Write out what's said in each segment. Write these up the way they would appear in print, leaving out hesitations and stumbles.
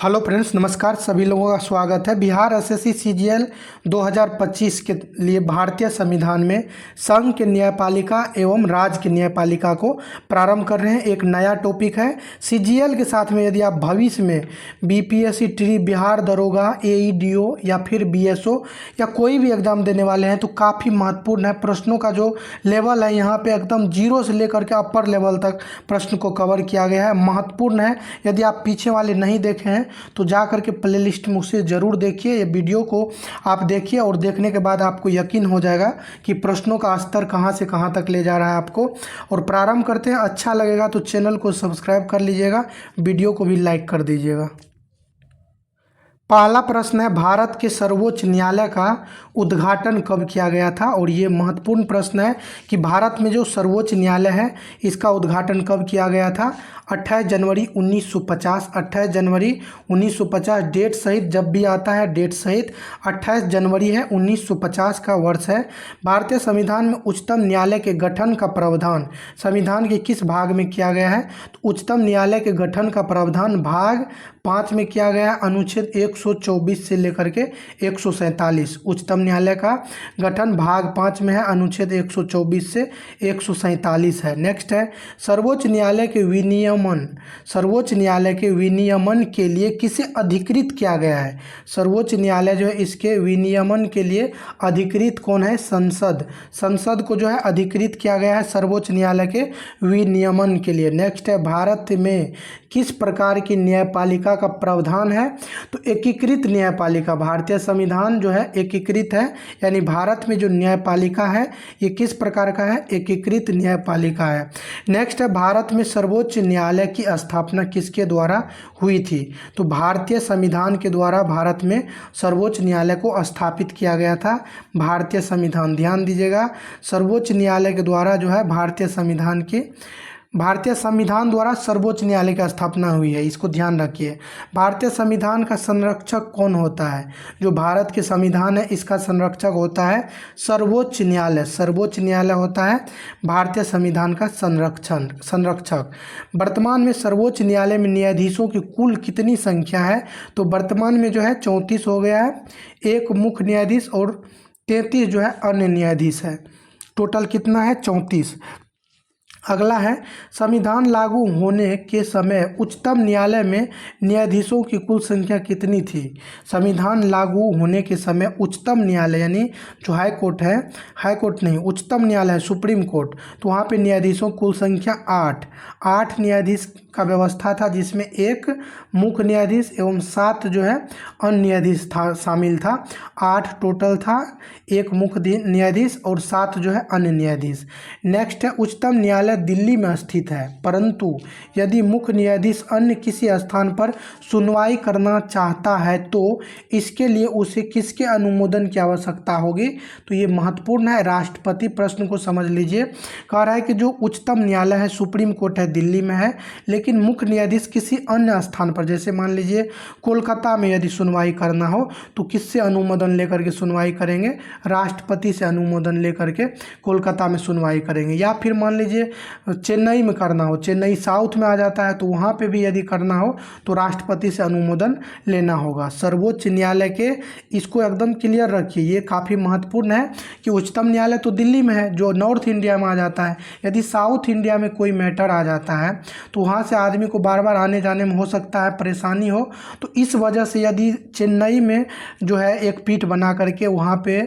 Hello friends, नमस्कार। सभी लोगों का स्वागत है। बिहार एसएससी सीजीएल 2025 के लिए भारतीय संविधान में संघ के न्यायपालिका एवं राज्य की न्यायपालिका को प्रारंभ कर रहे हैं। एक नया टॉपिक है सीजीएल के साथ में। यदि आप भविष्य में बीपीएससी, ट्री, बिहार दरोगा, एईडीओ या फिर बीएसओ या कोई भी एग्ज़ाम देने वाले हैं तो काफ़ी महत्वपूर्ण है। प्रश्नों का जो लेवल है यहाँ पे एकदम जीरो से लेकर के अपर लेवल तक प्रश्न को कवर किया गया है। महत्वपूर्ण है। यदि आप पीछे वाले नहीं देखे हैं तो जा करके प्लेलिस्ट में उसे ज़रूर देखिए। ये वीडियो को आप देखिए और देखने के बाद आपको यकीन हो जाएगा कि प्रश्नों का स्तर कहाँ से कहाँ तक ले जा रहा है आपको। और प्रारंभ करते हैं। अच्छा लगेगा तो चैनल को सब्सक्राइब कर लीजिएगा, वीडियो को भी लाइक कर दीजिएगा। पहला प्रश्न है, भारत के सर्वोच्च न्यायालय का उद्घाटन कब किया गया था। और ये महत्वपूर्ण प्रश्न है कि भारत में जो सर्वोच्च न्यायालय है इसका उद्घाटन कब किया गया था। 28 जनवरी 1950। 28 जनवरी 1950 डेट सहित जब भी आता है डेट सहित 28 जनवरी है, 1950 का वर्ष है। भारतीय संविधान में उच्चतम न्यायालय के गठन का प्रावधान संविधान के किस भाग में किया गया है। तो उच्चतम न्यायालय के गठन का प्रावधान भाग 5 में किया गया है, अनुच्छेद 124 से लेकर के 147। उच्चतम न्यायालय का गठन भाग 5 में है, अनुच्छेद 124 से 147 है। नेक्स्ट है, सर्वोच्च न्यायालय के विनियमन के लिए किसे अधिकृत किया गया है। सर्वोच्च न्यायालय जो है इसके विनियमन के लिए अधिकृत कौन है। संसद को जो है अधिकृत किया गया है सर्वोच्च न्यायालय के विनियमन के लिए। नेक्स्ट है, भारत में किस प्रकार की न्यायपालिका का प्रावधान है। तो एकीकृत न्यायपालिका। भारतीय संविधान जो है एकीकृत है, यानी भारत में जो न्यायपालिका है ये किस प्रकार का है, एकीकृत न्यायपालिका है। नेक्स्ट है, भारत में सर्वोच्च न्यायालय की स्थापना किसके द्वारा हुई थी। तो भारतीय संविधान के द्वारा भारत में सर्वोच्च न्यायालय को स्थापित किया गया था। भारतीय संविधान, ध्यान दीजिएगा, सर्वोच्च न्यायालय के द्वारा जो है भारतीय संविधान द्वारा सर्वोच्च न्यायालय की स्थापना हुई है। इसको ध्यान रखिए। भारतीय संविधान का संरक्षक कौन होता है। जो भारत के संविधान है इसका संरक्षक होता है सर्वोच्च न्यायालय। सर्वोच्च न्यायालय होता है भारतीय संविधान का संरक्षक। वर्तमान में सर्वोच्च न्यायालय में न्यायाधीशों की कुल कितनी संख्या है। तो वर्तमान में जो है 34 हो गया है। एक मुख्य न्यायाधीश और 33 जो है अन्य न्यायाधीश है। टोटल कितना है, 34। अगला है, संविधान लागू होने के समय उच्चतम न्यायालय में न्यायाधीशों की कुल संख्या कितनी थी। संविधान लागू होने के समय उच्चतम न्यायालय यानी जो हाई कोर्ट है, हाई कोर्ट नहीं उच्चतम न्यायालय है सुप्रीम कोर्ट, तो वहाँ पे न्यायाधीशों कुल संख्या 8 न्यायाधीश का व्यवस्था था, जिसमें एक मुख्य न्यायाधीश एवं 7 जो है अन्य न्यायाधीश शामिल था। 8 टोटल था, एक मुख्य न्यायाधीश और 7 जो है अन्य न्यायाधीश। नेक्स्ट है, उच्चतम न्यायालय दिल्ली में स्थित है, परंतु यदि मुख्य न्यायाधीश अन्य किसी स्थान पर सुनवाई करना चाहता है तो इसके लिए उसे किसके अनुमोदन की आवश्यकता होगी। तो ये महत्वपूर्ण है, राष्ट्रपति। प्रश्न को समझ लीजिए। कह रहा है कि जो उच्चतम न्यायालय है सुप्रीम कोर्ट है दिल्ली में है, लेकिन मुख्य न्यायाधीश किसी अन्य स्थान पर, जैसे मान लीजिए कोलकाता में यदि सुनवाई करना हो तो किससे अनुमोदन लेकर के सुनवाई करेंगे, राष्ट्रपति से अनुमोदन लेकर के कोलकाता में सुनवाई करेंगे। या फिर मान लीजिए चेन्नई में करना हो, चेन्नई साउथ में आ जाता है, तो वहाँ पे भी यदि करना हो तो राष्ट्रपति से अनुमोदन लेना होगा। सर्वोच्च न्यायालय के, इसको एकदम क्लियर रखिए, ये काफ़ी महत्वपूर्ण है कि उच्चतम न्यायालय तो दिल्ली में है जो नॉर्थ इंडिया में आ जाता है। यदि साउथ इंडिया में कोई मैटर आ जाता है तो वहाँ से आदमी को बार बार आने जाने में हो सकता है परेशानी हो, तो इस वजह से यदि चेन्नई में जो है एक पीठ बना करके वहाँ पे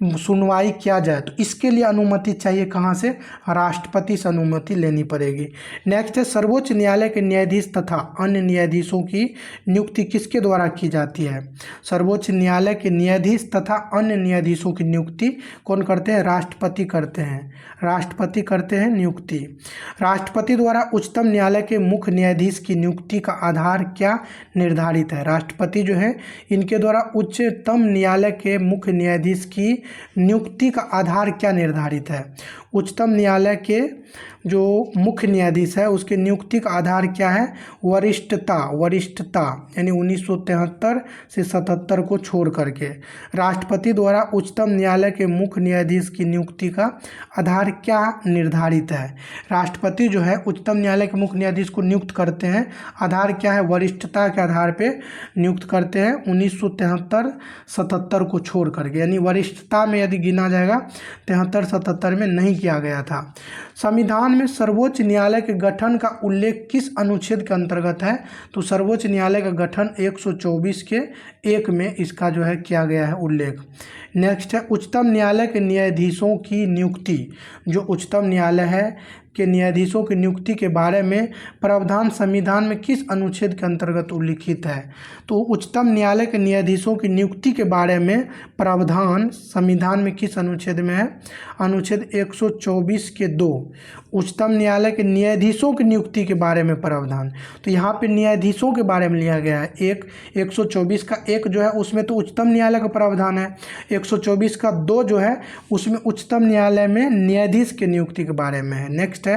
सुनवाई किया जाए तो इसके लिए अनुमति चाहिए, कहाँ से, राष्ट्रपति से अनुमति लेनी पड़ेगी। नेक्स्ट है, सर्वोच्च न्यायालय के न्यायाधीश तथा अन्य न्यायाधीशों की नियुक्ति किसके द्वारा की जाती है। सर्वोच्च न्यायालय के न्यायाधीश तथा अन्य न्यायाधीशों की नियुक्ति कौन करते हैं, राष्ट्रपति करते हैं। राष्ट्रपति करते हैं नियुक्ति। राष्ट्रपति द्वारा उच्चतम न्यायालय के मुख्य न्यायाधीश की नियुक्ति का आधार क्या निर्धारित है। राष्ट्रपति जो है इनके द्वारा उच्चतम न्यायालय के मुख्य न्यायाधीश की नियुक्ति का आधार क्या निर्धारित है। उच्चतम न्यायालय के जो मुख्य न्यायाधीश है उसके नियुक्ति का आधार क्या है? वरिष्ठता यानी 1973 से 77 को छोड़ करके। राष्ट्रपति द्वारा उच्चतम न्यायालय के मुख्य न्यायाधीश की नियुक्ति का आधार क्या निर्धारित है? राष्ट्रपति जो है उच्चतम न्यायालय के मुख्य न्यायाधीश को नियुक्त करते हैं, आधार क्या है? वरिष्ठता के आधार पे नियुक्त करते हैं 1973-77 को छोड़ करके, यानी वरिष्ठता में यदि गिना जाएगा 73-77 में नहीं किया गया था। संविधान में सर्वोच्च न्यायालय के गठन का उल्लेख किस अनुच्छेद के अंतर्गत है? तो सर्वोच्च न्यायालय का गठन 124 के 1 में इसका जो है किया गया है उल्लेख। नेक्स्ट है उच्चतम न्यायालय के न्यायाधीशों की नियुक्ति। जो उच्चतम न्यायालय है के न्यायाधीशों की नियुक्ति के बारे में प्रावधान संविधान में किस अनुच्छेद के अंतर्गत उल्लिखित है? तो उच्चतम न्यायालय के न्यायाधीशों की नियुक्ति के बारे में प्रावधान संविधान में किस अनुच्छेद में है? अनुच्छेद 124 के 2। उच्चतम न्यायालय के न्यायाधीशों की नियुक्ति के बारे में प्रावधान, तो यहाँ पे न्यायाधीशों के बारे में लिया गया है। 124 का 1 जो है उसमें तो उच्चतम न्यायालय का प्रावधान है, 124 का 2 जो है उसमें उच्चतम न्यायालय में न्यायाधीश की नियुक्ति के बारे में है। नेक्स्ट है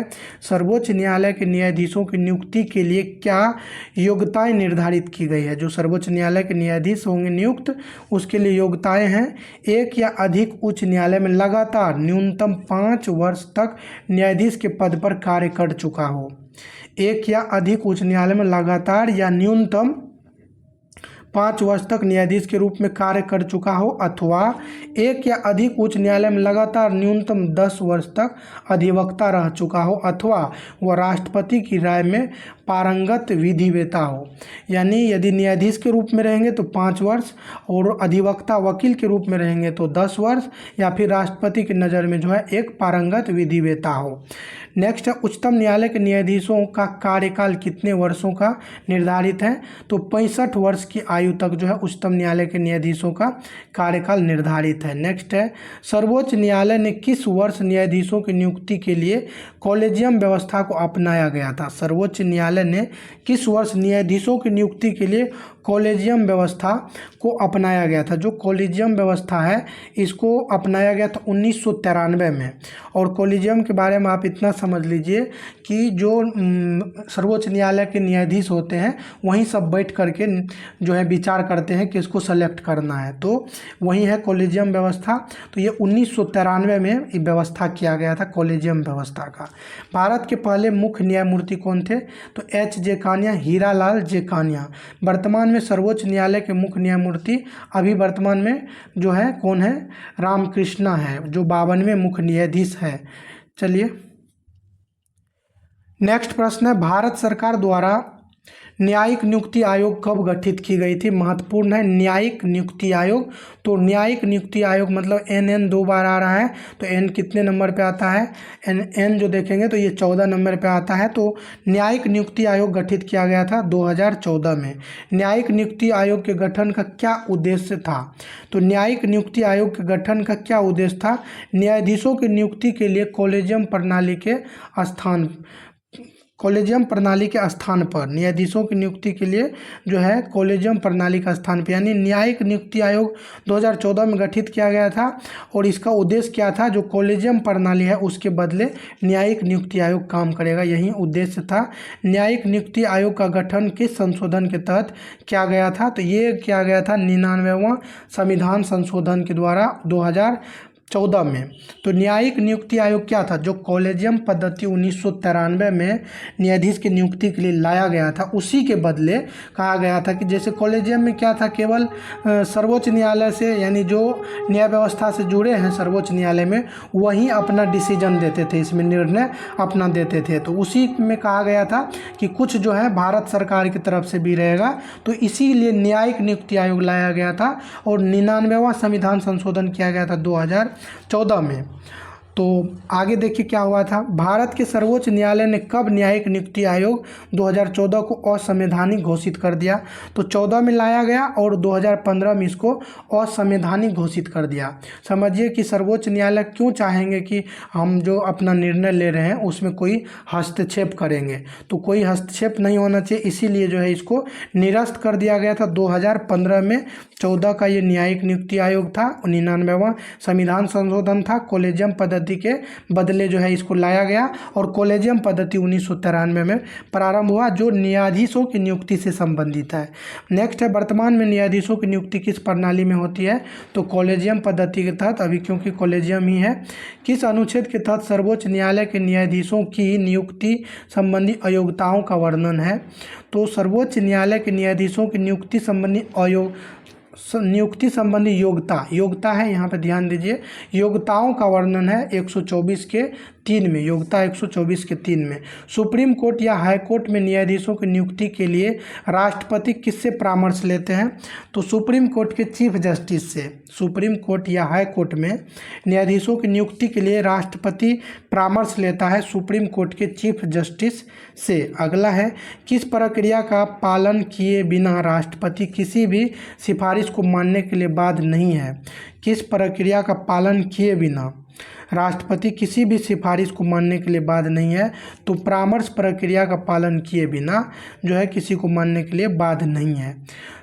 सर्वोच्च न्यायालय के न्यायाधीशों की नियुक्ति के लिए क्या योग्यताएं निर्धारित की गई है? जो सर्वोच्च न्यायालय के न्यायाधीश होंगे नियुक्त, उसके लिए योग्यताएं हैं, एक या अधिक उच्च न्यायालय में लगातार न्यूनतम 5 वर्ष तक न्यायाधीश के पद पर कार्य कर चुका हो। एक या अधिक उच्च न्यायालय में लगातार या न्यूनतम 5 वर्ष तक न्यायाधीश के रूप में कार्य कर चुका हो, अथवा एक या अधिक उच्च न्यायालय में लगातार न्यूनतम 10 वर्ष तक अधिवक्ता रह चुका हो, अथवा वह राष्ट्रपति की राय में पारंगत विधिवेता हो। यानी यदि न्यायाधीश के रूप में रहेंगे तो 5 वर्ष, और अधिवक्ता वकील के रूप में रहेंगे तो 10 वर्ष, या फिर राष्ट्रपति की नज़र में जो है एक पारंगत विधिवेता हो। नेक्स्ट है उच्चतम न्यायालय के न्यायाधीशों का कार्यकाल कितने वर्षों का निर्धारित है? तो 65 वर्ष की आयु तक जो है उच्चतम न्यायालय के न्यायाधीशों का कार्यकाल निर्धारित है। नेक्स्ट है सर्वोच्च न्यायालय ने किस वर्ष न्यायाधीशों की नियुक्ति के लिए कॉलेजियम व्यवस्था को अपनाया गया था? सर्वोच्च न्यायालय ने किस वर्ष न्यायाधीशों की नियुक्ति के लिए कॉलेजियम व्यवस्था को अपनाया गया था? जो कॉलेजियम व्यवस्था है इसको अपनाया गया था 1993 में। और कॉलेजियम के बारे में आप इतना समझ लीजिए कि जो सर्वोच्च न्यायालय के न्यायाधीश होते हैं वहीं सब बैठ करके जो है विचार करते हैं कि इसको सेलेक्ट करना है, तो वही है कॉलेजियम व्यवस्था। तो ये 1993 में ये व्यवस्था किया गया था कॉलेजियम व्यवस्था का। भारत के पहले मुख्य न्यायमूर्ति कौन थे? तो H.J. कानिया, हीरालाल जे कानिया। वर्तमान में सर्वोच्च न्यायालय के मुख्य न्यायमूर्ति अभी वर्तमान में जो है कौन है? रामकृष्णा है, जो 52वें मुख्य न्यायाधीश है। चलिए नेक्स्ट प्रश्न है भारत सरकार द्वारा न्यायिक नियुक्ति आयोग कब गठित की गई थी? महत्वपूर्ण है न्यायिक नियुक्ति आयोग। तो न्यायिक नियुक्ति आयोग मतलब NN 2 बार आ रहा है, तो N कितने नंबर पे आता है? N जो देखेंगे तो ये 14 नंबर पे आता है। तो न्यायिक नियुक्ति आयोग गठित किया गया था 2014 में। न्यायिक नियुक्ति आयोग के गठन का क्या उद्देश्य था? तो न्यायिक नियुक्ति आयोग के गठन का क्या उद्देश्य था? न्यायाधीशों की नियुक्ति के लिए कॉलेजियम प्रणाली के स्थान पर न्यायाधीशों की नियुक्ति के लिए जो है कॉलेजियम प्रणाली का स्थान पर, यानी न्यायिक नियुक्ति आयोग 2014 में गठित किया गया था। और इसका उद्देश्य क्या था? जो कॉलेजियम प्रणाली है उसके बदले न्यायिक नियुक्ति आयोग काम करेगा, यही उद्देश्य था। न्यायिक नियुक्ति आयोग का गठन किस संशोधन के तहत किया गया था? तो ये किया गया था 99वां संविधान संशोधन के द्वारा 2014 में। तो न्यायिक नियुक्ति आयोग क्या था? जो कॉलेजियम पद्धति 1993 में न्यायाधीश की नियुक्ति के लिए लाया गया था, उसी के बदले कहा गया था कि जैसे कॉलेजियम में क्या था, केवल सर्वोच्च न्यायालय से यानी जो न्याय व्यवस्था से जुड़े हैं सर्वोच्च न्यायालय में वही अपना डिसीजन देते थे, इसमें निर्णय अपना देते थे। तो उसी में कहा गया था कि कुछ जो है भारत सरकार की तरफ से भी रहेगा, तो इसीलिए न्यायिक नियुक्ति आयोग लाया गया था। और 99वां संविधान संशोधन किया गया था 2014 में। तो आगे देखिए क्या हुआ था। भारत के सर्वोच्च न्यायालय ने कब न्यायिक नियुक्ति आयोग 2014 को असंवैधानिक घोषित कर दिया? तो 14 में लाया गया और 2015 में इसको असंवैधानिक घोषित कर दिया। समझिए कि सर्वोच्च न्यायालय क्यों चाहेंगे कि हम जो अपना निर्णय ले रहे हैं उसमें कोई हस्तक्षेप करेंगे, तो कोई हस्तक्षेप नहीं होना चाहिए, इसीलिए जो है इसको निरस्त कर दिया गया था 2015 में। 14 का ये न्यायिक नियुक्ति आयोग था, 99वां संविधान संशोधन था, कॉलेजियम पद्धति पद्धति के बदले जो है इसको लाया गया और कॉलेजियम पद्धति 1993 में प्रारंभ हुआ, जो न्यायाधीशों की नियुक्ति से संबंधित है। नेक्स्ट है, वर्तमान में न्यायाधीशों की नियुक्ति किस प्रणाली में होती है? तो कॉलेजियम पद्धति के तहत, अभी क्योंकि कॉलेजियम ही है। किस अनुच्छेद के तहत सर्वोच्च न्यायालय के न्यायाधीशों की नियुक्ति संबंधी अयोग्यताओं का वर्णन है? तो सर्वोच्च न्यायालय के न्यायाधीशों की नियुक्ति संबंधी योग्यता है, यहाँ पे ध्यान दीजिए, योग्यताओं का वर्णन है 124 के 3 में, योग्यता 124 के 3 में। सुप्रीम कोर्ट या हाई कोर्ट में न्यायाधीशों की नियुक्ति के लिए राष्ट्रपति किससे परामर्श लेते हैं? तो सुप्रीम कोर्ट के चीफ जस्टिस से। सुप्रीम कोर्ट या हाई कोर्ट में न्यायाधीशों की नियुक्ति के लिए राष्ट्रपति परामर्श लेता है सुप्रीम कोर्ट के चीफ जस्टिस से। अगला है, किस प्रक्रिया का पालन किए बिना राष्ट्रपति किसी भी सिफारिश को मानने के लिए बाध्य नहीं है? किस प्रक्रिया का पालन किए बिना राष्ट्रपति किसी भी सिफारिश को मानने के लिए बाध्य नहीं है? तो परामर्श प्रक्रिया का पालन किए बिना जो है किसी को मानने के लिए बाध्य नहीं है।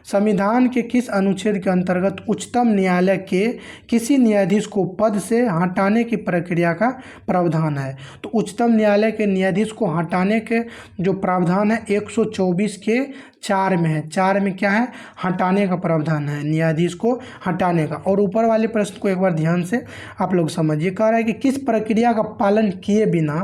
संविधान के किस अनुच्छेद के अंतर्गत उच्चतम न्यायालय के किसी न्यायाधीश को पद से हटाने की प्रक्रिया का प्रावधान है? तो उच्चतम न्यायालय के न्यायाधीश को हटाने के जो प्रावधान है 124 के 4 में है। 4 में क्या है? हटाने का प्रावधान है, न्यायाधीश को हटाने का। और ऊपर वाले प्रश्न को एक बार ध्यान से आप लोग समझिए। कह रहा है कि किस प्रक्रिया का पालन किए बिना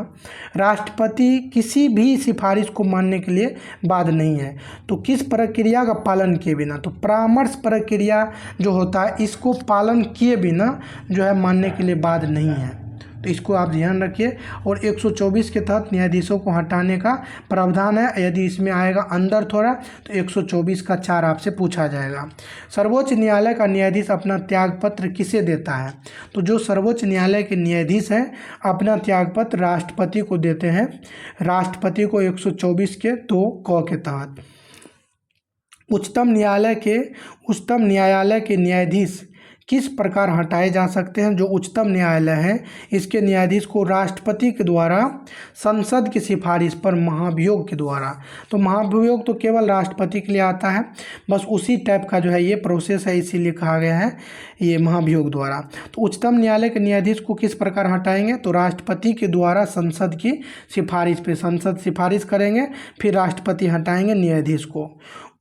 राष्ट्रपति किसी भी सिफारिश को मानने के लिए बाध्य नहीं है? तो किस प्रक्रिया का पालन किए बिना? तो परामर्श प्रक्रिया जो होता है इसको पालन किए बिना जो है मानने के लिए बाध्य नहीं है। तो इसको आप ध्यान रखिए। और 124 के तहत न्यायाधीशों को हटाने का प्रावधान है। यदि इसमें आएगा अंदर थोड़ा तो 124 का 4 आपसे पूछा जाएगा। सर्वोच्च न्यायालय का न्यायाधीश अपना त्यागपत्र किसे देता है? तो जो सर्वोच्च न्यायालय के न्यायाधीश हैं अपना त्यागपत्र राष्ट्रपति को देते हैं। राष्ट्रपति को 124 के 2 क के तहत। उच्चतम न्यायालय के न्यायाधीश किस प्रकार हटाए जा सकते हैं? जो उच्चतम न्यायालय है इसके न्यायाधीश को राष्ट्रपति के द्वारा संसद की सिफारिश पर महाभियोग के द्वारा। तो महाभियोग तो केवल राष्ट्रपति के लिए आता है, बस उसी टाइप का जो है ये प्रोसेस है, इसीलिए कहा गया है ये महाभियोग द्वारा। तो उच्चतम न्यायालय के न्यायाधीश को किस प्रकार हटाएंगे? तो राष्ट्रपति के द्वारा संसद की सिफारिश पे, संसद सिफारिश करेंगे फिर राष्ट्रपति हटाएंगे न्यायाधीश को।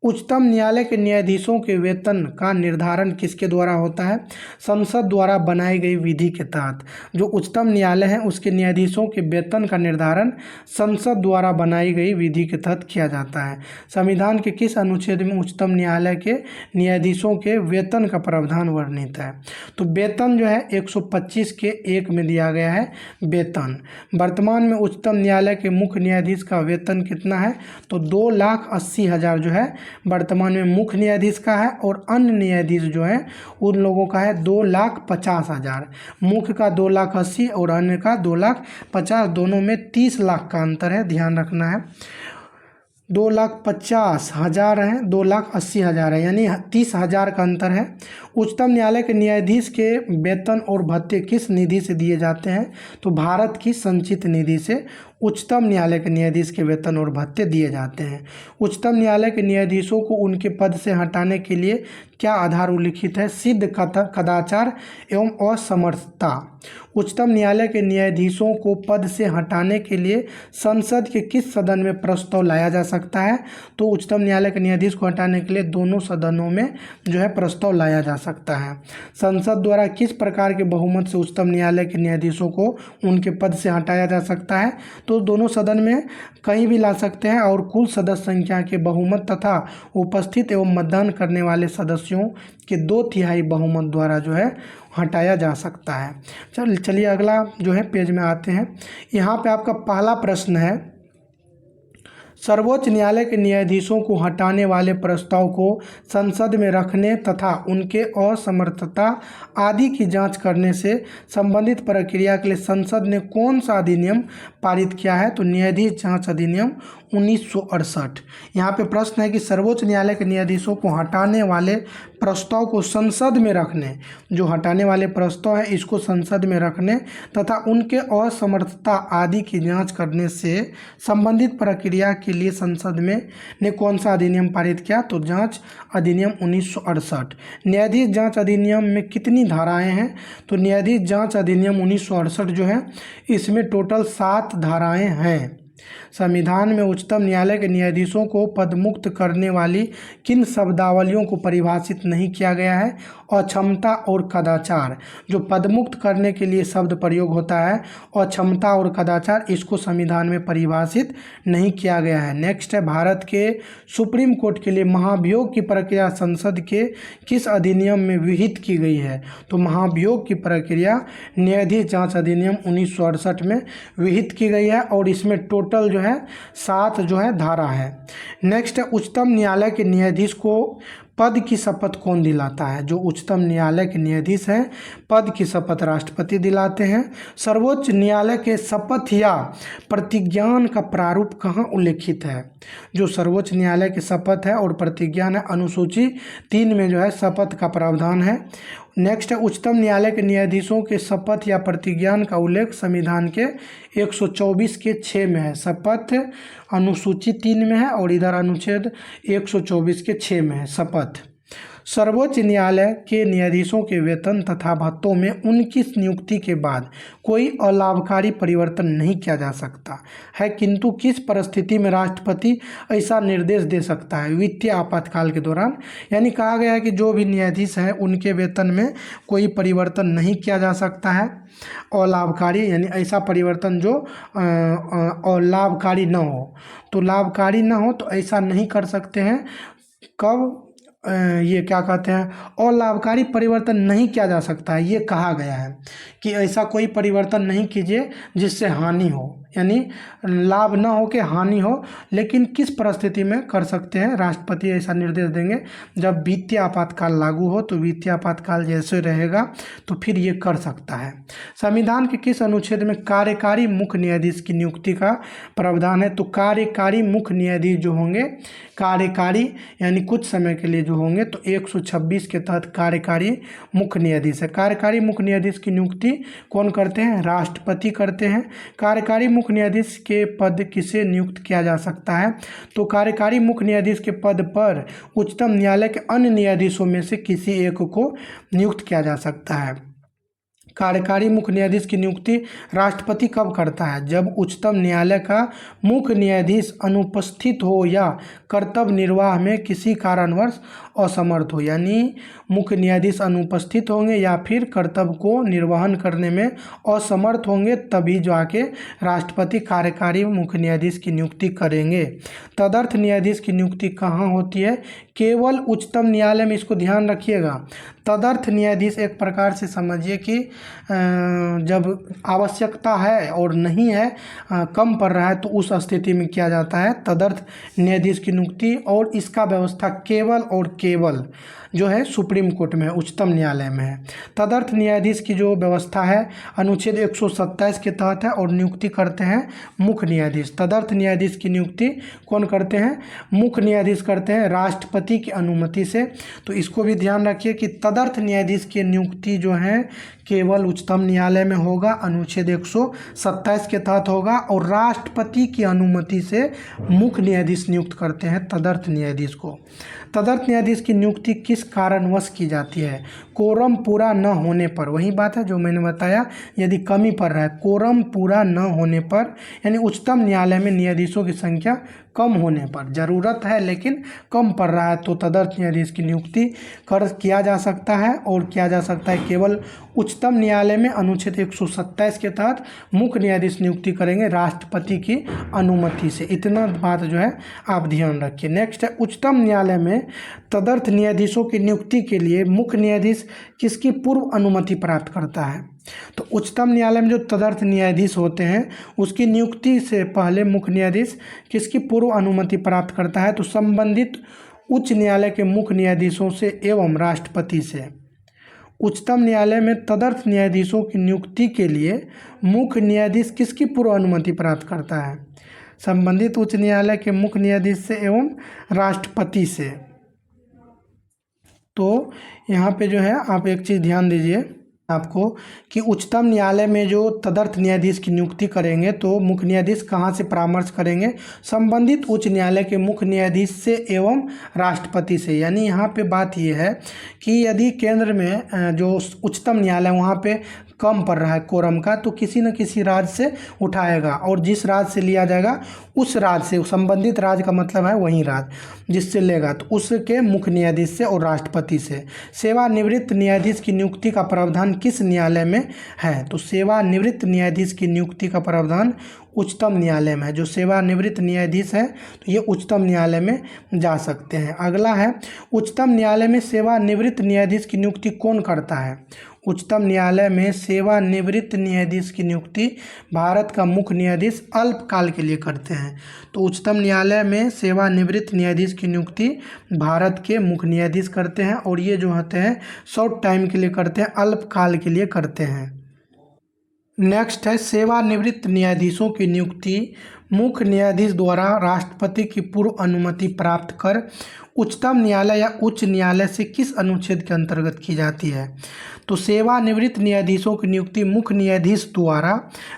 उच्चतम न्यायालय के न्यायाधीशों के वेतन का निर्धारण किसके द्वारा होता है? संसद द्वारा बनाई गई विधि के तहत। जो उच्चतम न्यायालय है उसके न्यायाधीशों के वेतन का निर्धारण संसद द्वारा बनाई गई विधि के तहत किया जाता है। संविधान के किस अनुच्छेद में उच्चतम न्यायालय के न्यायाधीशों के वेतन का प्रावधान वर्णित है? तो वेतन जो है 125 के 1 में दिया गया है वेतन। वर्तमान में उच्चतम न्यायालय के मुख्य न्यायाधीश का वेतन कितना है? तो 2,80,000 जो है वर्तमान में मुख्य न्यायाधीश का है, और अन्य न्यायाधीश जो है उन लोगों का है 2,50,000। मुख्य का 2,80,000 और अन्य का 2,50,000, दोनों में 30 लाख का अंतर है, ध्यान रखना है। 2,50,000 है, 2,80,000 है, यानी 30,000 का अंतर है। उच्चतम न्यायालय के न्यायाधीश के वेतन और भत्ते किस निधि से दिए जाते हैं? तो भारत की संचित निधि से उच्चतम न्यायालय के न्यायाधीश के वेतन और भत्ते दिए जाते हैं। उच्चतम न्यायालय के न्यायाधीशों को उनके पद से हटाने के लिए क्या आधार उल्लिखित है? सिद्ध कदाचार एवं असमर्थता। उच्चतम न्यायालय के न्यायाधीशों को पद से हटाने के लिए संसद के किस सदन में प्रस्ताव लाया जा सकता है? तो उच्चतम न्यायालय के न्यायाधीश को हटाने के लिए दोनों सदनों में जो है प्रस्ताव लाया जा सकता है। संसद द्वारा किस प्रकार के बहुमत से उच्चतम न्यायालय के न्यायाधीशों को उनके पद से हटाया जा सकता है? तो दोनों सदन में कहीं भी ला सकते हैं, और कुल सदस्य संख्या के बहुमत तथा उपस्थित एवं मतदान करने वाले सदस्यों के 2/3 बहुमत द्वारा जो है हटाया जा सकता है। चलिए अगला जो है पेज में आते हैं। यहाँ पे आपका पहला प्रश्न है, सर्वोच्च न्यायालय के न्यायाधीशों को हटाने वाले प्रस्ताव को संसद में रखने तथा उनके असमर्थता आदि की जांच करने से संबंधित प्रक्रिया के लिए संसद ने कौन सा अधिनियम पारित किया है? तो न्यायाधीश जांच अधिनियम 1968। यहाँ पे प्रश्न है कि सर्वोच्च न्यायालय के न्यायाधीशों को हटाने वाले प्रस्ताव को संसद में रखने, जो हटाने वाले प्रस्ताव है इसको संसद में रखने तथा उनके असमर्थता आदि की जांच करने से संबंधित प्रक्रिया के लिए संसद में ने कौन सा अधिनियम पारित किया? तो जांच अधिनियम 1968। न्यायाधीश जांच अधिनियम में कितनी धाराएं हैं? तो न्यायाधीश जांच अधिनियम 1968 जो है इसमें टोटल 7 धाराएं हैं। संविधान में उच्चतम न्यायालय के न्यायाधीशों को पदमुक्त करने वाली किन शब्दावलियों को परिभाषित नहीं किया गया है? अक्षमता और कदाचार। जो पदमुक्त करने के लिए शब्द प्रयोग होता है अक्षमता और कदाचार, इसको संविधान में परिभाषित नहीं किया गया है। नेक्स्ट है, भारत के सुप्रीम कोर्ट के लिए महाभियोग की प्रक्रिया संसद के किस अधिनियम में विहित की गई है? तो महाभियोग की प्रक्रिया न्यायाधीश जांच अधिनियम 1968 में विहित की गई है और इसमें टोटल जो है 7 जो है धारा है। नेक्स्ट है, उच्चतम न्यायालय के न्यायाधीश को पद की शपथ कौन दिलाता है? जो उच्चतम न्यायालय के न्यायाधीश हैं पद की शपथ राष्ट्रपति दिलाते हैं। सर्वोच्च न्यायालय के शपथ या प्रतिज्ञान का प्रारूप कहाँ उल्लेखित है? जो सर्वोच्च न्यायालय की शपथ है और प्रतिज्ञान है अनुसूची 3 में जो है शपथ का प्रावधान है। नेक्स्ट है, उच्चतम न्यायालय के न्यायाधीशों के शपथ या प्रतिज्ञान का उल्लेख संविधान के 124 के 6 में है। शपथ अनुसूची 3 में है और इधर अनुच्छेद 124 के 6 में है शपथ। सर्वोच्च न्यायालय के न्यायाधीशों के वेतन तथा भत्तों में उनकी नियुक्ति के बाद कोई अलाभकारी परिवर्तन नहीं किया जा सकता है, किंतु किस परिस्थिति में राष्ट्रपति ऐसा निर्देश दे सकता है? वित्तीय आपातकाल के दौरान। यानी कहा गया है कि जो भी न्यायाधीश हैं उनके वेतन में कोई परिवर्तन नहीं किया जा सकता है अलाभकारी, यानी ऐसा परिवर्तन जो लाभकारी न हो। तो लाभकारी न हो तो ऐसा नहीं कर सकते हैं। कब ये क्या कहते हैं अलाभकारी परिवर्तन नहीं किया जा सकता है। ये कहा गया है कि ऐसा कोई परिवर्तन नहीं कीजिए जिससे हानि हो, यानी लाभ ना हो कि हानि हो। लेकिन किस परिस्थिति में कर सकते हैं? राष्ट्रपति ऐसा निर्देश देंगे जब वित्तीय आपातकाल लागू हो। तो वित्तीय आपातकाल जैसे रहेगा तो फिर ये कर सकता है। संविधान के किस अनुच्छेद में कार्यकारी मुख्य न्यायाधीश की नियुक्ति का प्रावधान है? तो कार्यकारी मुख्य न्यायाधीश जो होंगे, कार्यकारी यानी कुछ समय के लिए जो होंगे, तो 126 के तहत कार्यकारी मुख्य न्यायाधीश है। कार्यकारी मुख्य न्यायाधीश की नियुक्ति कौन करते हैं? राष्ट्रपति करते हैं। कार्यकारी मुख्य न्यायाधीश के पद किसे नियुक्त किया जा सकता है? तो कार्यकारी मुख्य न्यायाधीश के पद पर उच्चतम न्यायालय के अन्य न्यायाधीशों में से किसी एक को नियुक्त किया जा सकता है। कार्यकारी मुख्य न्यायाधीश की नियुक्ति राष्ट्रपति कब करता है? जब उच्चतम न्यायालय का मुख्य न्यायाधीश अनुपस्थित हो या कर्तव्य निर्वाह में किसी कारणवश असमर्थ हो। यानी मुख्य न्यायाधीश अनुपस्थित होंगे या फिर कर्तव्य को निर्वहन करने में असमर्थ होंगे, तभी जाके राष्ट्रपति कार्यकारी मुख्य न्यायाधीश की नियुक्ति करेंगे। तदर्थ न्यायाधीश की नियुक्ति कहाँ होती है? केवल उच्चतम न्यायालय में। इसको ध्यान रखिएगा। तदर्थ न्यायाधीश एक प्रकार से समझिए कि जब आवश्यकता है और नहीं है, कम पड़ रहा है, तो उस स्थिति में किया जाता है तदर्थ न्यायाधीश की नियुक्ति। और इसका व्यवस्था केवल और केवल जो है सुप्रीम कोर्ट में है, उच्चतम न्यायालय में है। तदर्थ न्यायाधीश की जो व्यवस्था है अनुच्छेद 127 के तहत है और नियुक्ति करते हैं मुख्य न्यायाधीश। तदर्थ न्यायाधीश की नियुक्ति कौन करते हैं? मुख्य न्यायाधीश करते हैं राष्ट्रपति की अनुमति से। तो इसको भी ध्यान रखिए कि तदर्थ न्यायाधीश की नियुक्ति जो है केवल उच्चतम न्यायालय में होगा, अनुच्छेद 127 के तहत होगा, और राष्ट्रपति की अनुमति से मुख्य न्यायाधीश नियुक्त करते हैं तदर्थ न्यायाधीश को। तदर्थ न्यायाधीश की नियुक्ति किस कारणवश की जाती है? कोरम पूरा न होने पर। वही बात है जो मैंने बताया, यदि कमी पड़ रहा है, कोरम पूरा न होने पर, यानी उच्चतम न्यायालय में न्यायाधीशों की संख्या कम होने पर, ज़रूरत है लेकिन कम पड़ रहा है, तो तदर्थ न्यायाधीश की नियुक्ति किया जा सकता है। और किया जा सकता है केवल उच्चतम न्यायालय में अनुच्छेद 127 के तहत मुख्य न्यायाधीश नियुक्ति करेंगे राष्ट्रपति की अनुमति से। इतना बात जो है आप ध्यान रखिए। नेक्स्ट है, उच्चतम न्यायालय में तदर्थ न्यायाधीशों की नियुक्ति के लिए मुख्य न्यायाधीश किसकी पूर्व अनुमति प्राप्त करता है? तो उच्चतम न्यायालय में जो तदर्थ न्यायाधीश होते हैं उसकी नियुक्ति से पहले मुख्य न्यायाधीश किसकी पूर्व अनुमति प्राप्त करता है? तो संबंधित उच्च न्यायालय के मुख्य न्यायाधीशों से एवं राष्ट्रपति से। उच्चतम न्यायालय में तदर्थ न्यायाधीशों की नियुक्ति के लिए मुख्य न्यायाधीश किसकी पूर्व अनुमति प्राप्त करता है? संबंधित उच्च न्यायालय के मुख्य न्यायाधीश से एवं राष्ट्रपति से। तो यहाँ पे जो है आप एक चीज़ ध्यान दीजिए आपको कि उच्चतम न्यायालय में जो तदर्थ न्यायाधीश की नियुक्ति करेंगे तो मुख्य न्यायाधीश कहाँ से परामर्श करेंगे, संबंधित उच्च न्यायालय के मुख्य न्यायाधीश से एवं राष्ट्रपति से। यानी यहाँ पे बात ये है कि यदि केंद्र में जो उच्चतम न्यायालय वहाँ पे कम पड़ रहा है कोरम का, तो किसी न किसी राज्य से उठाएगा और जिस राज्य से लिया जाएगा उस राज्य से, संबंधित राज्य का मतलब है वही राज्य जिससे लेगा, तो उसके मुख्य न्यायाधीश से और राष्ट्रपति से। सेवानिवृत्त न्यायाधीश की नियुक्ति का प्रावधान किस न्यायालय में है, तो सेवानिवृत्त न्यायाधीश की नियुक्ति का प्रावधान उच्चतम न्यायालय में है। जो सेवानिवृत्त न्यायाधीश है तो ये उच्चतम न्यायालय में जा सकते हैं। अगला है, उच्चतम न्यायालय में सेवानिवृत्त न्यायाधीश की नियुक्ति कौन करता है। उच्चतम न्यायालय में सेवानिवृत्त न्यायाधीश की नियुक्ति भारत का मुख्य न्यायाधीश अल्पकाल के लिए करते हैं। तो उच्चतम न्यायालय में सेवानिवृत्त न्यायाधीश की नियुक्ति भारत के मुख्य न्यायाधीश करते हैं और ये जो होते हैं शॉर्ट टाइम के लिए करते हैं, अल्पकाल के लिए करते हैं। नेक्स्ट है, सेवानिवृत्त न्यायाधीशों की नियुक्ति मुख्य न्यायाधीश द्वारा राष्ट्रपति की पूर्व अनुमति प्राप्त कर उच्चतम न्यायालय या उच्च न्यायालय से किस अनुच्छेद के अंतर्गत की जाती है। तो सेवानिवृत्त न्यायाधीशों की नियुक्ति मुख्य न्यायाधीश द्वारा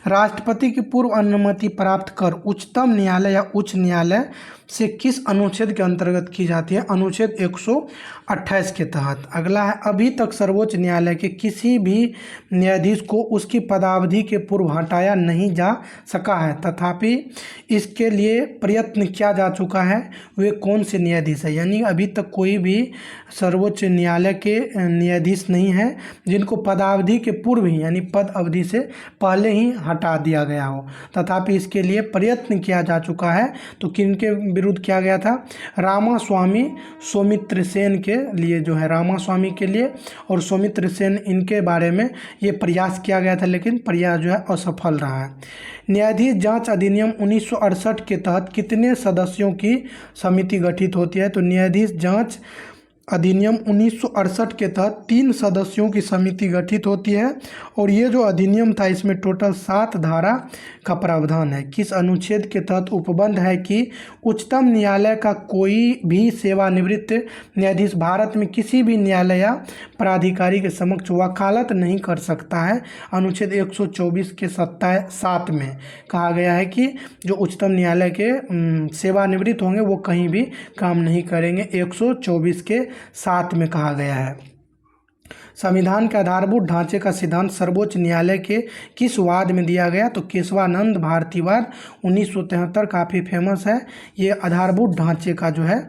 राष्ट्रपति की पूर्व अनुमति प्राप्त कर उच्चतम न्यायालय या उच्च न्यायालय से किस अनुच्छेद के अंतर्गत की जाती है, अनुच्छेद 128 के तहत। अगला है, अभी तक सर्वोच्च न्यायालय के किसी भी न्यायाधीश को उसकी पदावधि के पूर्व हटाया नहीं जा सका है, तथापि इसके लिए प्रयत्न किया जा चुका है। वे कौन से न्यायाधीश है, यानी अभी तक कोई भी सर्वोच्च न्यायालय के न्यायाधीश नहीं है जिनको पदावधि के पूर्व ही यानी पद अवधि से पहले ही हटा दिया गया हो, तथापि इसके लिए प्रयत्न किया जा चुका है। तो किनके विरुद्ध किया गया था, रामास्वामी सौमित्र सेन के लिए, जो है रामास्वामी के लिए और सौमित्र सेन, इनके बारे में ये प्रयास किया गया था, लेकिन प्रयास जो है असफल रहा है। न्यायाधीश जांच अधिनियम 1968 के तहत कितने सदस्यों की समिति गठित होती है। तो न्यायाधीश जांच अधिनियम 1968 के तहत 3 सदस्यों की समिति गठित होती है और ये जो अधिनियम था इसमें टोटल 7 धारा का प्रावधान है। किस अनुच्छेद के तहत उपबंध है कि उच्चतम न्यायालय का कोई भी सेवानिवृत्त न्यायाधीश भारत में किसी भी न्यायालय या प्राधिकारी के समक्ष वकालत नहीं कर सकता है। अनुच्छेद 124 के 7 में कहा गया है कि जो उच्चतम न्यायालय के सेवानिवृत्त होंगे वो कहीं भी काम नहीं करेंगे, 124 के 7 में कहा गया है। संविधान के आधारभूत ढांचे का सिद्धांत सर्वोच्च न्यायालय के किस वाद में दिया गया। तो केशवानंद भारतीवाद 1973 काफ़ी फेमस है। ये आधारभूत ढांचे का जो है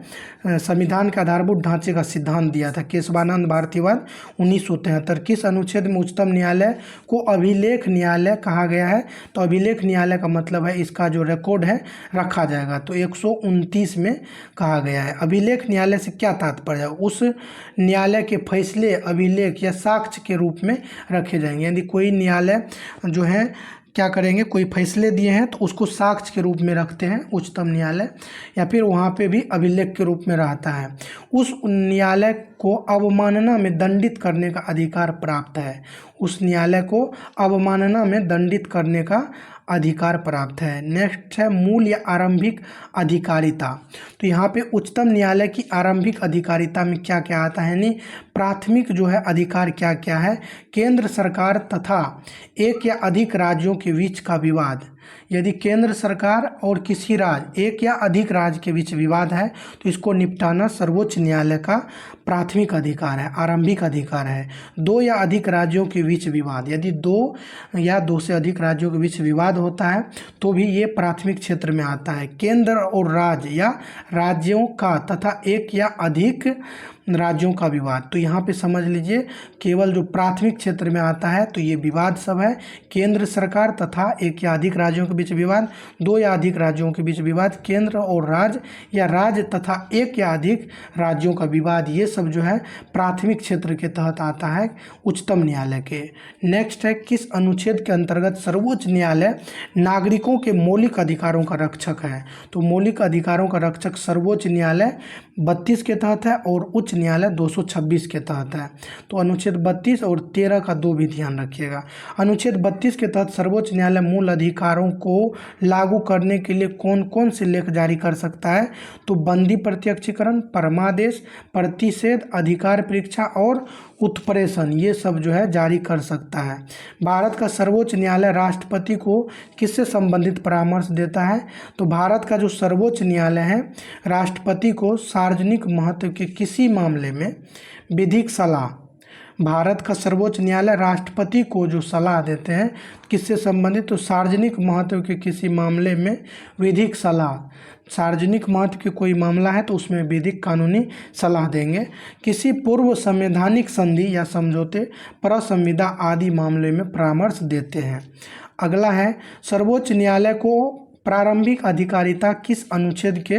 संविधान के आधारभूत ढांचे का सिद्धांत दिया था केशवानंद भारतीवाद 1973। किस अनुच्छेद में उच्चतम न्यायालय को अभिलेख न्यायालय कहा गया है। तो अभिलेख न्यायालय का मतलब है इसका जो रिकॉर्ड है रखा जाएगा, तो 129 में कहा गया है। अभिलेख न्यायालय से क्या तात्पर्य है, उस न्यायालय के फैसले अभिलेख या साक्ष्य के रूप में रखे जाएंगे। यदि कोई न्यायालय जो है क्या करेंगे, कोई फैसले दिए हैं तो उसको साक्ष्य के रूप में रखते हैं उच्चतम न्यायालय, या फिर वहाँ पे भी अभिलेख के रूप में रहता है। उस न्यायालय को अवमानना में दंडित करने का अधिकार प्राप्त है। उस न्यायालय को अवमानना में दंडित करने का अधिकार प्राप्त है। नेक्स्ट है, मूल या आरंभिक अधिकारिता। तो यहाँ पे उच्चतम न्यायालय की आरंभिक अधिकारिता में क्या क्या आता है, यानी प्राथमिक जो है अधिकार क्या क्या है। केंद्र सरकार तथा एक या अधिक राज्यों के बीच का विवाद। यदि केंद्र सरकार और किसी राज्य, एक या अधिक राज्य के बीच विवाद है तो इसको निपटाना सर्वोच्च न्यायालय का प्राथमिक अधिकार है, आरंभिक अधिकार है। 2 या अधिक राज्यों के बीच विवाद, यदि 2 या 2 से अधिक राज्यों के बीच विवाद होता है तो भी ये प्राथमिक क्षेत्र में आता है। केंद्र और राज्य या राज्यों का तथा एक या अधिक राज्यों का विवाद, तो यहाँ पे समझ लीजिए केवल जो प्राथमिक क्षेत्र में आता है तो ये विवाद सब है। केंद्र सरकार तथा एक या अधिक राज्यों के बीच विवाद, 2 या अधिक राज्यों के बीच विवाद, केंद्र और राज्य या राज्य तथा एक या अधिक राज्यों का विवाद, ये सब जो है प्राथमिक क्षेत्र के तहत आता है उच्चतम न्यायालय के। नेक्स्ट है, किस अनुच्छेद के अंतर्गत सर्वोच्च न्यायालय नागरिकों के मौलिक अधिकारों का रक्षक है। तो मौलिक अधिकारों का रक्षक सर्वोच्च न्यायालय 32 के तहत है और उच्च न्यायालय 226 के तहत है। तो अनुच्छेद 32 और 13 का 2 भी ध्यान रखिएगा। अनुच्छेद 32 के तहत सर्वोच्च न्यायालय मूल अधिकारों को लागू करने के लिए कौन कौन से लेख जारी कर सकता है? तो बंदी प्रत्यक्षीकरण, परमादेश, प्रतिषेध, अधिकार परीक्षा और उत्प्रेषण, ये सब जो है जारी कर सकता है। भारत का सर्वोच्च न्यायालय राष्ट्रपति को किससे संबंधित परामर्श देता है? तो भारत का जो सर्वोच्च न्यायालय है राष्ट्रपति को सार्वजनिक महत्व के किसी मामले में विधिक सलाह, भारत का सर्वोच्च न्यायालय राष्ट्रपति को जो सलाह देते हैं किससे संबंधित? तो सार्वजनिक महत्व के किसी मामले में विधिक सलाह, सार्वजनिक महत्व के कोई मामला है तो उसमें विधिक कानूनी सलाह देंगे। किसी पूर्व संवैधानिक संधि या समझौते, प्रसंविदा आदि मामले में परामर्श देते हैं। अगला है सर्वोच्च न्यायालय को प्रारंभिक अधिकारिता किस अनुच्छेद के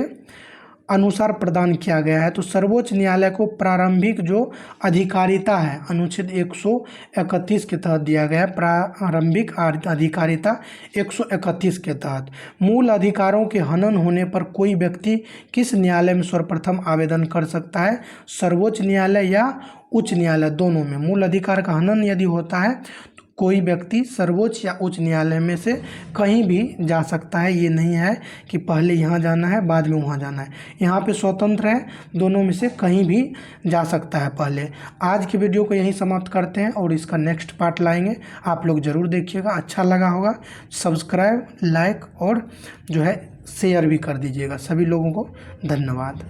अनुसार प्रदान किया गया है? तो सर्वोच्च न्यायालय को प्रारंभिक जो अधिकारिता है अनुच्छेद 131 के तहत दिया गया है। प्रारंभिक अधिकारिता 131 के तहत मूल अधिकारों के हनन होने पर कोई व्यक्ति किस न्यायालय में सर्वप्रथम आवेदन कर सकता है? सर्वोच्च न्यायालय या उच्च न्यायालय, दोनों में। मूल अधिकार का हनन यदि होता है कोई व्यक्ति सर्वोच्च या उच्च न्यायालय में से कहीं भी जा सकता है। ये नहीं है कि पहले यहाँ जाना है बाद में वहाँ जाना है, यहाँ पे स्वतंत्र है, दोनों में से कहीं भी जा सकता है पहले। आज के वीडियो को यहीं समाप्त करते हैं और इसका नेक्स्ट पार्ट लाएंगे। आप लोग ज़रूर देखिएगा, अच्छा लगा होगा सब्सक्राइब, लाइक और जो है शेयर भी कर दीजिएगा। सभी लोगों को धन्यवाद।